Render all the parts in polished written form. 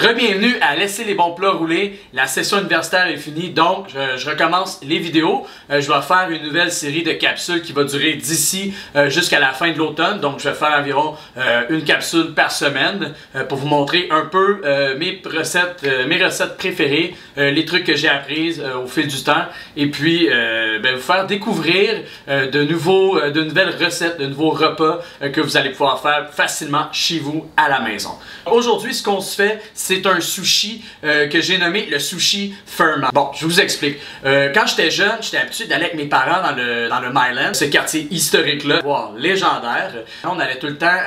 Re-bienvenue à Laisser les bons plats rouler. La session universitaire est finie, donc je recommence les vidéos. Je vais faire une nouvelle série de capsules qui va durer d'ici jusqu'à la fin de l'automne. Donc je vais faire environ une capsule par semaine pour vous montrer un peu mes recettes préférées, les trucs que j'ai apprises au fil du temps. Et puis vous faire découvrir de nouvelles recettes, de nouveaux repas que vous allez pouvoir faire facilement chez vous à la maison. Aujourd'hui, ce qu'on se fait, c'est un sushi que j'ai nommé le sushi Furman. Bon, je vous explique. Quand j'étais jeune, j'étais habitué d'aller avec mes parents dans le Myland, ce quartier historique-là, wow, légendaire. On allait tout le temps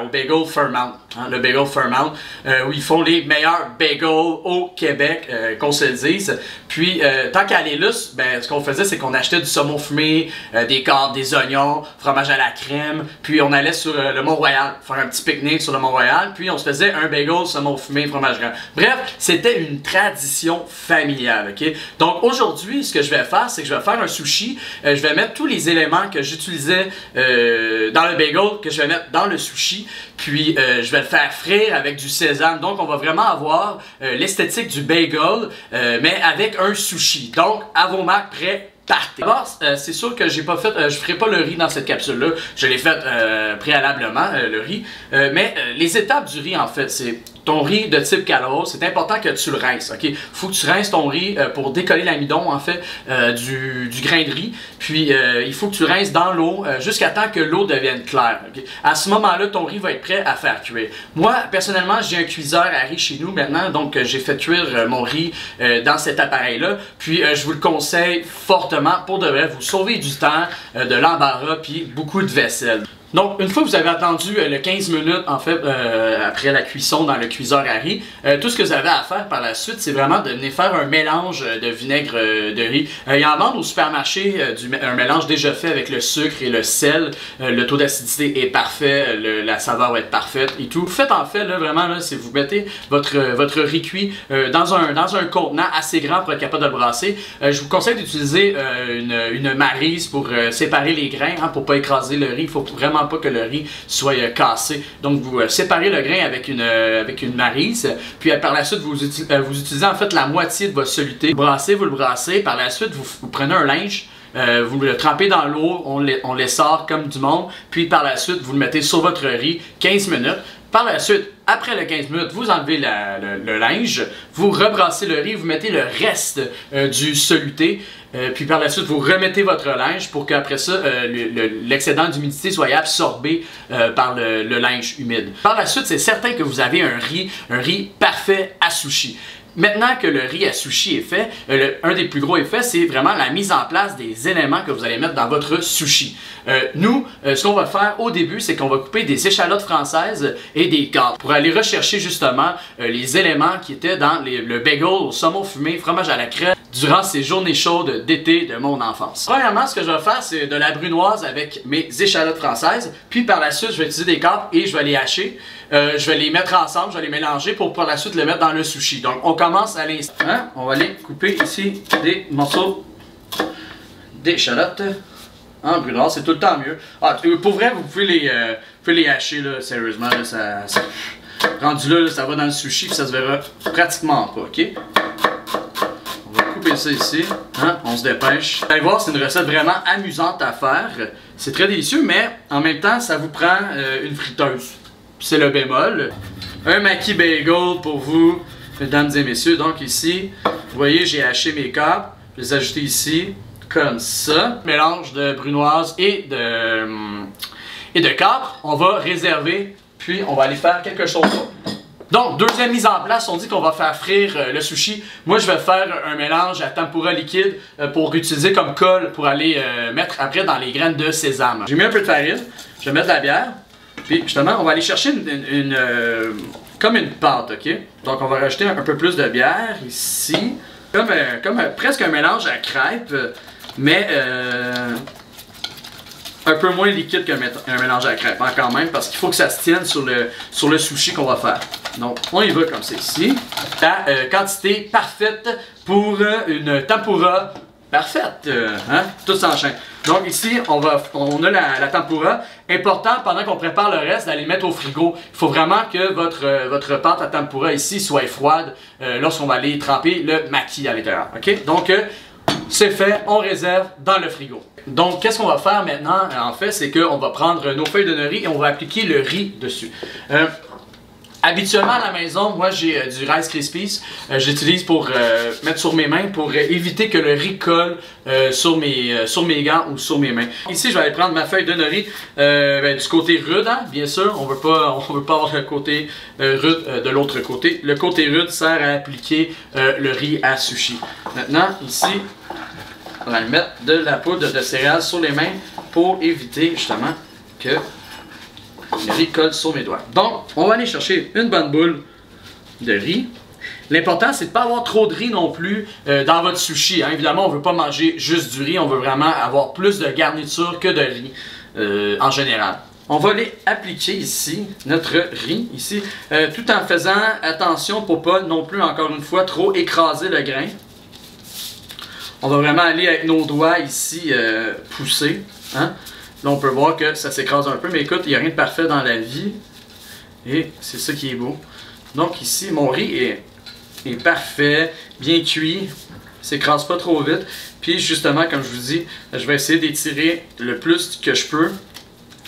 au Bagel Furman, hein, le Bagel Furman, où ils font les meilleurs bagels au Québec, qu'on se le dise. Puis, tant qu'à aller là, ce qu'on faisait, c'est qu'on achetait du saumon fumé, des cordes, des oignons, fromage à la crème, puis on allait sur le Mont-Royal, faire un petit pique-nique sur le Mont-Royal, puis on se faisait un bagel, saumon fumé, fromage grand. Bref, c'était une tradition familiale, ok? Donc aujourd'hui, ce que je vais faire, c'est que je vais faire un sushi. Je vais mettre tous les éléments que j'utilisais dans le bagel, que je vais mettre dans le sushi. Puis je vais le faire frire avec du sésame. Donc on va vraiment avoir l'esthétique du bagel, mais avec un sushi. Donc à vos marques, prêts. D'abord, c'est sûr que j'ai pas fait, je ferai pas le riz dans cette capsule-là. Je l'ai fait préalablement, le riz. Mais les étapes du riz, en fait, c'est ton riz de type Calrose. C'est important que tu le rinces, ok? Faut que tu rinces ton riz pour décoller l'amidon, en fait, du grain de riz. Puis, il faut que tu rinces dans l'eau jusqu'à temps que l'eau devienne claire. Okay? À ce moment-là, ton riz va être prêt à faire cuire. Moi, personnellement, j'ai un cuiseur à riz chez nous maintenant, donc j'ai fait cuire mon riz dans cet appareil-là. Puis, je vous le conseille fortement. Pour de vrai, vous sauvez du temps, de l'embarras, puis beaucoup de vaisselle. Donc, une fois que vous avez attendu le 15 minutes, en fait, après la cuisson dans le cuiseur à riz, tout ce que vous avez à faire par la suite, c'est vraiment de venir faire un mélange de vinaigre de riz. Il en vend au supermarché un mélange déjà fait avec le sucre et le sel. Le taux d'acidité est parfait, la saveur va être parfaite et tout. Vous faites en fait, là, vraiment, là, c'est vous mettez votre riz cuit dans un contenant assez grand pour être capable de le brasser. Je vous conseille d'utiliser une maryse pour séparer les grains, hein, pour pas écraser le riz. Il faut vraiment pas que le riz soit cassé. Donc vous séparez le grain avec une maryse, puis par la suite vous utilisez en fait la moitié de votre soluté. Vous le brassez, par la suite vous prenez un linge, vous le trempez dans l'eau, on les sort comme du monde, puis par la suite vous le mettez sur votre riz 15 minutes. Par la suite, après les 15 minutes, vous enlevez le linge, vous rebrassez le riz, vous mettez le reste du soluté, puis par la suite, vous remettez votre linge pour qu'après ça, l'excédent d'humidité soit absorbé par le linge humide. Par la suite, c'est certain que vous avez un riz parfait à sushi. Maintenant que le riz à sushi est fait, un des plus gros effets, c'est vraiment la mise en place des éléments que vous allez mettre dans votre sushi. Nous, ce qu'on va faire au début, c'est qu'on va couper des échalotes françaises et des cordes pour aller rechercher justement les éléments qui étaient dans le bagel au saumon fumé, fromage à la crème, durant ces journées chaudes d'été de mon enfance. Premièrement, ce que je vais faire, c'est de la brunoise avec mes échalotes françaises, puis par la suite, je vais utiliser des cordes et je vais les hacher. Je vais les mettre ensemble, je vais les mélanger pour par la suite les mettre dans le sushi. Donc on commence à l'instant. On va aller couper ici des morceaux d'échalotes en brunoise, c'est tout le temps mieux. Ah, pour vrai, vous pouvez les hacher, là, sérieusement, là, rendu là, ça va dans le sushi puis ça se verra pratiquement pas, ok? On va couper ça ici, hein? On se dépêche. Vous allez voir, c'est une recette vraiment amusante à faire. C'est très délicieux, mais en même temps, ça vous prend une friteuse. C'est le bémol. Un maki bagel pour vous, mesdames et messieurs. Donc ici, vous voyez, j'ai haché mes cordes. Je vais les ajouter ici, comme ça. Mélange de brunoise et de cordes. On va réserver, puis on va aller faire quelque chose d'autre. Donc, deuxième mise en place, on dit qu'on va faire frire le sushi. Moi, je vais faire un mélange à tempura liquide pour utiliser comme colle pour aller mettre après dans les graines de sésame. J'ai mis un peu de farine, je vais mettre de la bière. Puis justement, on va aller chercher comme une pâte, ok? Donc on va rajouter un peu plus de bière ici. Comme presque un mélange à crêpes, mais un peu moins liquide qu'un mélange à crêpes, hein, quand même, parce qu'il faut que ça se tienne sur le sushi qu'on va faire. Donc on y va comme ça ici. La quantité parfaite pour une tempura Parfait, hein? Tout s'enchaîne. Donc ici, on a la tempura. Important, pendant qu'on prépare le reste, d'aller mettre au frigo. Il faut vraiment que votre pâte à tempura ici soit froide lorsqu'on va aller tremper le maki à l'intérieur. OK? Donc, c'est fait, on réserve dans le frigo. Donc, qu'est-ce qu'on va faire maintenant, en fait, c'est qu'on va prendre nos feuilles de nori et on va appliquer le riz dessus. Habituellement à la maison, moi j'ai du Rice Krispies. J'utilise pour mettre sur mes mains pour éviter que le riz colle sur mes gants ou sur mes mains. Ici, je vais aller prendre ma feuille de nori du côté rude, hein, bien sûr. On veut pas avoir le côté rude de l'autre côté. Le côté rude sert à appliquer le riz à sushi. Maintenant, ici, on va mettre de la poudre de céréales sur les mains pour éviter justement que le riz colle sur mes doigts. Donc, on va aller chercher une bonne boule de riz. L'important, c'est de ne pas avoir trop de riz non plus dans votre sushi. Hein. Évidemment, on ne veut pas manger juste du riz. On veut vraiment avoir plus de garniture que de riz en général. On va aller appliquer ici notre riz, ici, tout en faisant attention pour ne pas non plus, encore une fois, trop écraser le grain. On va vraiment aller avec nos doigts ici pousser. Hein. Là, on peut voir que ça s'écrase un peu, mais écoute, il n'y a rien de parfait dans la vie. Et c'est ça qui est beau. Donc ici, mon riz est parfait, bien cuit. Il ne s'écrase pas trop vite. Puis justement, comme je vous dis, je vais essayer d'étirer le plus que je peux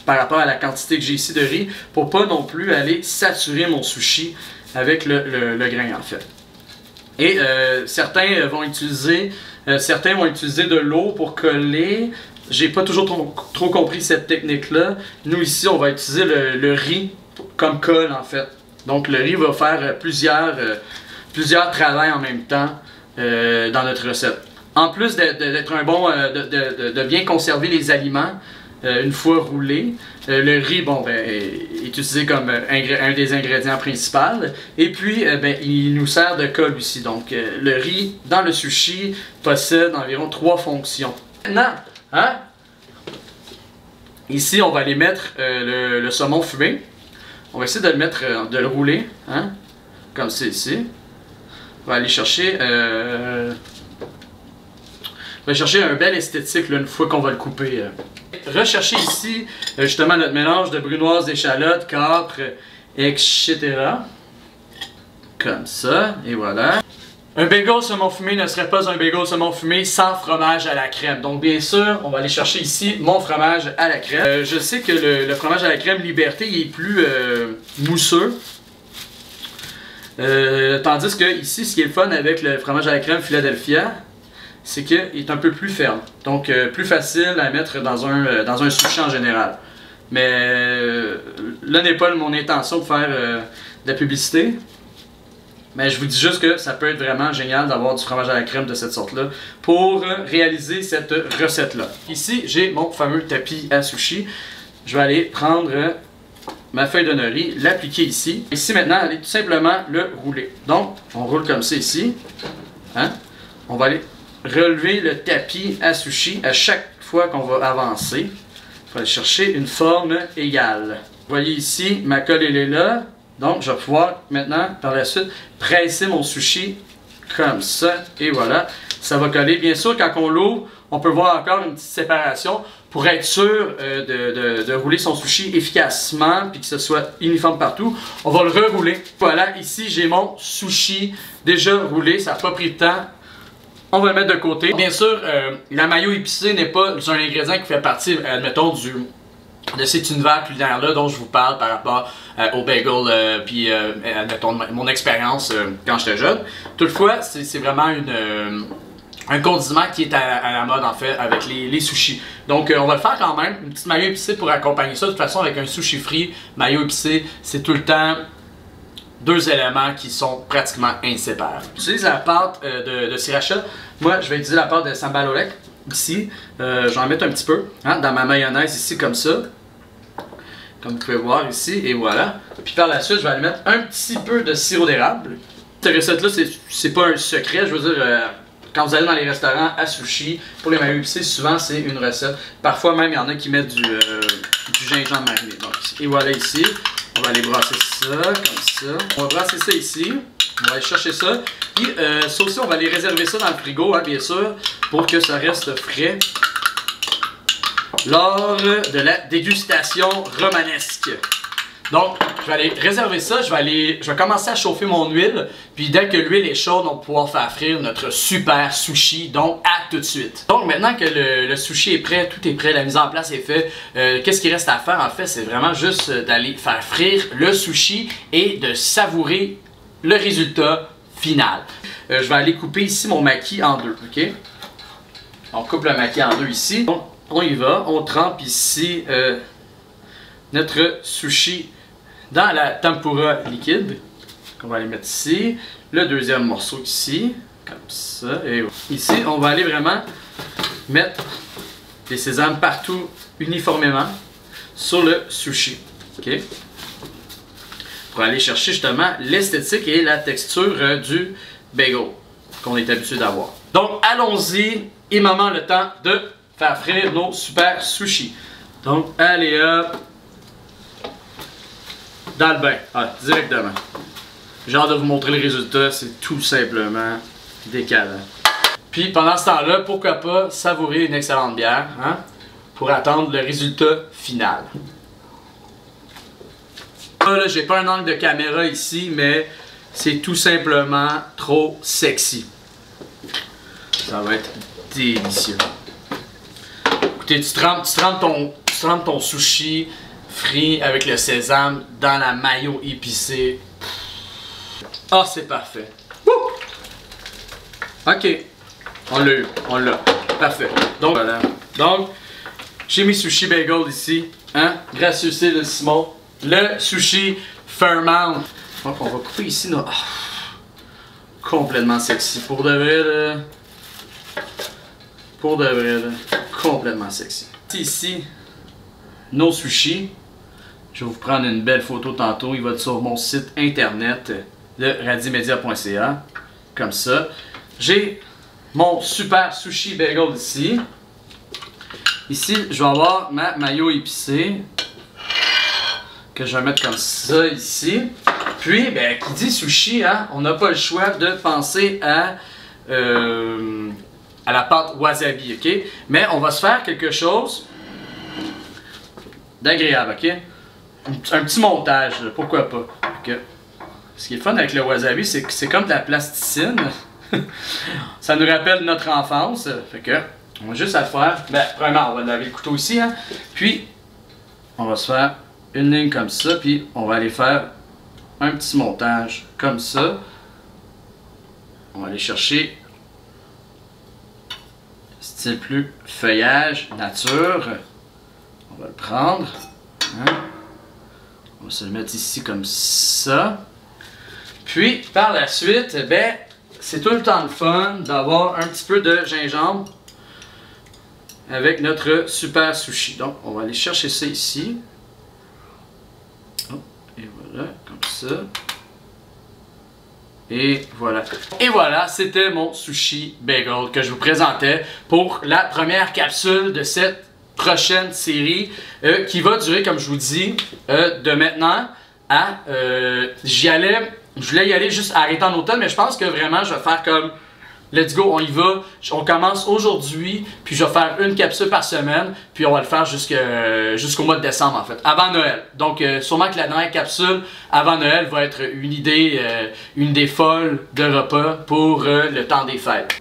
par rapport à la quantité que j'ai ici de riz pour pas non plus aller saturer mon sushi avec le grain en fait. Et certains vont utiliser de l'eau pour coller. J'ai pas toujours trop compris cette technique-là. Nous ici, on va utiliser le riz comme colle en fait. Donc le riz va faire plusieurs travails en même temps dans notre recette. En plus d'être un bon, de bien conserver les aliments une fois roulés, le riz est utilisé comme un des ingrédients principaux. Et puis il nous sert de colle aussi. Donc le riz dans le sushi possède environ 3 fonctions. Maintenant, hein? Ici, on va aller mettre le saumon fumé. On va essayer de le mettre, de le rouler, hein? Comme c'est ici. On va aller chercher, un bel esthétique là, une fois qu'on va le couper. Rechercher ici justement notre mélange de brunoise, d'échalotes, capre, etc. Comme ça, et voilà. Un bagel saumon fumé ne serait pas un bagel saumon fumé sans fromage à la crème. Donc bien sûr, on va aller chercher ici mon fromage à la crème. Je sais que le fromage à la crème Liberté il est plus mousseux. Tandis que ici, ce qui est le fun avec le fromage à la crème Philadelphia, c'est qu'il est un peu plus ferme. Donc plus facile à mettre dans un sushi en général. Mais là n'est pas mon intention de faire de la publicité. Mais je vous dis juste que ça peut être vraiment génial d'avoir du fromage à la crème de cette sorte-là pour réaliser cette recette-là. Ici, j'ai mon fameux tapis à sushi. Je vais aller prendre ma feuille de nori, l'appliquer ici. Ici, maintenant, aller tout simplement le rouler. Donc, on roule comme ça ici. Hein? On va aller relever le tapis à sushi à chaque fois qu'on va avancer. Il faut aller chercher une forme égale. Vous voyez ici, ma colle elle est là. Donc, je vais pouvoir maintenant, par la suite, presser mon sushi comme ça. Et voilà, ça va coller. Bien sûr, quand on l'ouvre, on peut voir encore une petite séparation pour être sûr de rouler son sushi efficacement puis que ce soit uniforme partout. On va le rerouler. Voilà, ici, j'ai mon sushi déjà roulé. Ça n'a pas pris de temps. On va le mettre de côté. Bien sûr, la mayo épicée n'est pas un ingrédient qui fait partie, admettons, de cet univers culinaire-là dont je vous parle par rapport au bagel, puis admettons, mon expérience quand j'étais jeune. Toutefois, c'est vraiment un condiment qui est à la mode en fait avec les sushis. Donc on va le faire quand même, une petite mayo épicée pour accompagner ça. De toute façon, avec un sushi frit, mayo épicée, c'est tout le temps 2 éléments qui sont pratiquement inséparables. J'utilise la pâte de sriracha. Moi, je vais utiliser la pâte de sambal oelek. Ici, je vais en mettre un petit peu hein, dans ma mayonnaise ici comme ça. Comme vous pouvez voir ici, et voilà. Puis par la suite, je vais aller mettre un petit peu de sirop d'érable. Cette recette-là, c'est pas un secret. Je veux dire, quand vous allez dans les restaurants à sushi, pour les mayo épicés, souvent c'est une recette. Parfois même, il y en a qui mettent du gingembre mariné. Donc, et voilà ici. On va aller brasser ça, comme ça. On va brasser ça ici. On va aller chercher ça. Puis ça aussi, on va aller réserver ça dans le frigo, hein, bien sûr, pour que ça reste frais lors de la dégustation romanesque. Donc, je vais aller réserver ça, je vais commencer à chauffer mon huile, puis dès que l'huile est chaude, on va pouvoir faire frire notre super sushi, donc à tout de suite. Donc maintenant que le sushi est prêt, tout est prêt, la mise en place est faite, qu'est-ce qu'il reste à faire en fait? C'est vraiment juste d'aller faire frire le sushi et de savourer le résultat final. Je vais aller couper ici mon maki en deux, ok? On coupe le maki en deux ici. Donc, on y va, on trempe ici notre sushi dans la tempura liquide. On va aller mettre ici. Le deuxième morceau ici. Comme ça. Et ici, on va aller vraiment mettre des sésames partout uniformément sur le sushi. OK? Pour aller chercher justement l'esthétique et la texture du bagel qu'on est habitué d'avoir. Donc, allons-y. Et maman, le temps de faire frire nos super sushis. Donc, allez hop. Dans le bain, directement. J'ai hâte de vous montrer le résultat, c'est tout simplement décalant. Puis pendant ce temps-là, pourquoi pas savourer une excellente bière, hein, pour attendre le résultat final. Là, j'ai pas un angle de caméra ici, mais c'est tout simplement trop sexy. Ça va être délicieux. Écoutez, tu trempes ton sushi frit avec le sésame dans la mayo épicée. Ah, oh, c'est parfait. Woo! Ok, on l'a eu, on l'a. Parfait. Donc, voilà. Donc, j'ai mes sushi bagel ici. Hein? Gracieuseté de Simon. Le sushi Fairmount. Donc, on va couper ici. Là. Oh, complètement sexy. Pour de vrai, là. Pour de vrai, là. Complètement sexy. Ici, nos sushis. Je vais vous prendre une belle photo tantôt. Il va être sur mon site internet de radimedia.ca. Comme ça. J'ai mon super sushi bagel ici. Ici, je vais avoir ma mayo épicée. Que je vais mettre comme ça ici. Puis, ben, qui dit sushi, hein, on n'a pas le choix de penser à la pâte wasabi, ok? Mais on va se faire quelque chose d'agréable, ok? Un petit montage, là, pourquoi pas. Okay. Ce qui est fun avec le wasabi, c'est que c'est comme de la plasticine. Ça nous rappelle notre enfance. Fait que, on va juste à le faire. Ben, premièrement, on va laver le couteau ici, hein. Puis, on va se faire une ligne comme ça, puis on va aller faire un petit montage comme ça. On va aller chercher style plus feuillage, nature. On va le prendre. Hein? On va se le mettre ici comme ça. Puis, par la suite, ben, c'est tout le temps le fun d'avoir un petit peu de gingembre avec notre super sushi. Donc, on va aller chercher ça ici. Oh, et voilà, comme ça. Et voilà. Et voilà, c'était mon sushi bagel que je vous présentais pour la première capsule de cette prochaine série qui va durer, comme je vous dis, de maintenant à... je voulais y aller juste arrêter en automne, mais je pense que vraiment je vais faire comme let's go, on y va, on commence aujourd'hui, puis je vais faire une capsule par semaine, puis on va le faire jusqu'au mois de décembre en fait, avant Noël. Donc sûrement que la dernière capsule avant Noël va être une idée folle de repas pour le temps des fêtes.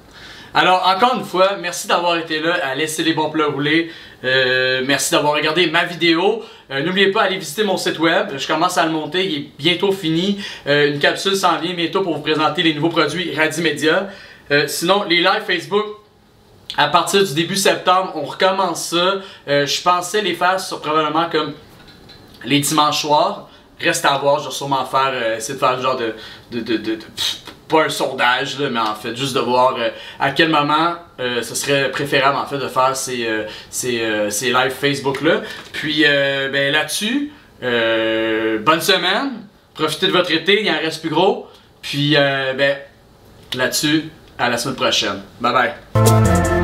Alors, encore une fois, merci d'avoir été là à laisser les bons plats rouler. Merci d'avoir regardé ma vidéo. N'oubliez pas d'aller visiter mon site web. Je commence à le monter, il est bientôt fini. Une capsule s'en vient bientôt pour vous présenter les nouveaux produits Radimedia. Sinon, les lives Facebook, à partir du début septembre, on recommence ça. Je pensais les faire probablement comme les dimanches soirs. Reste à voir, je vais sûrement essayer de faire le genre pas un sondage, là, mais en fait, juste de voir à quel moment ce serait préférable en fait de faire ces lives Facebook-là. Puis, ben, là-dessus, bonne semaine, profitez de votre été, il en reste plus gros. Puis, ben, là-dessus, à la semaine prochaine. Bye bye!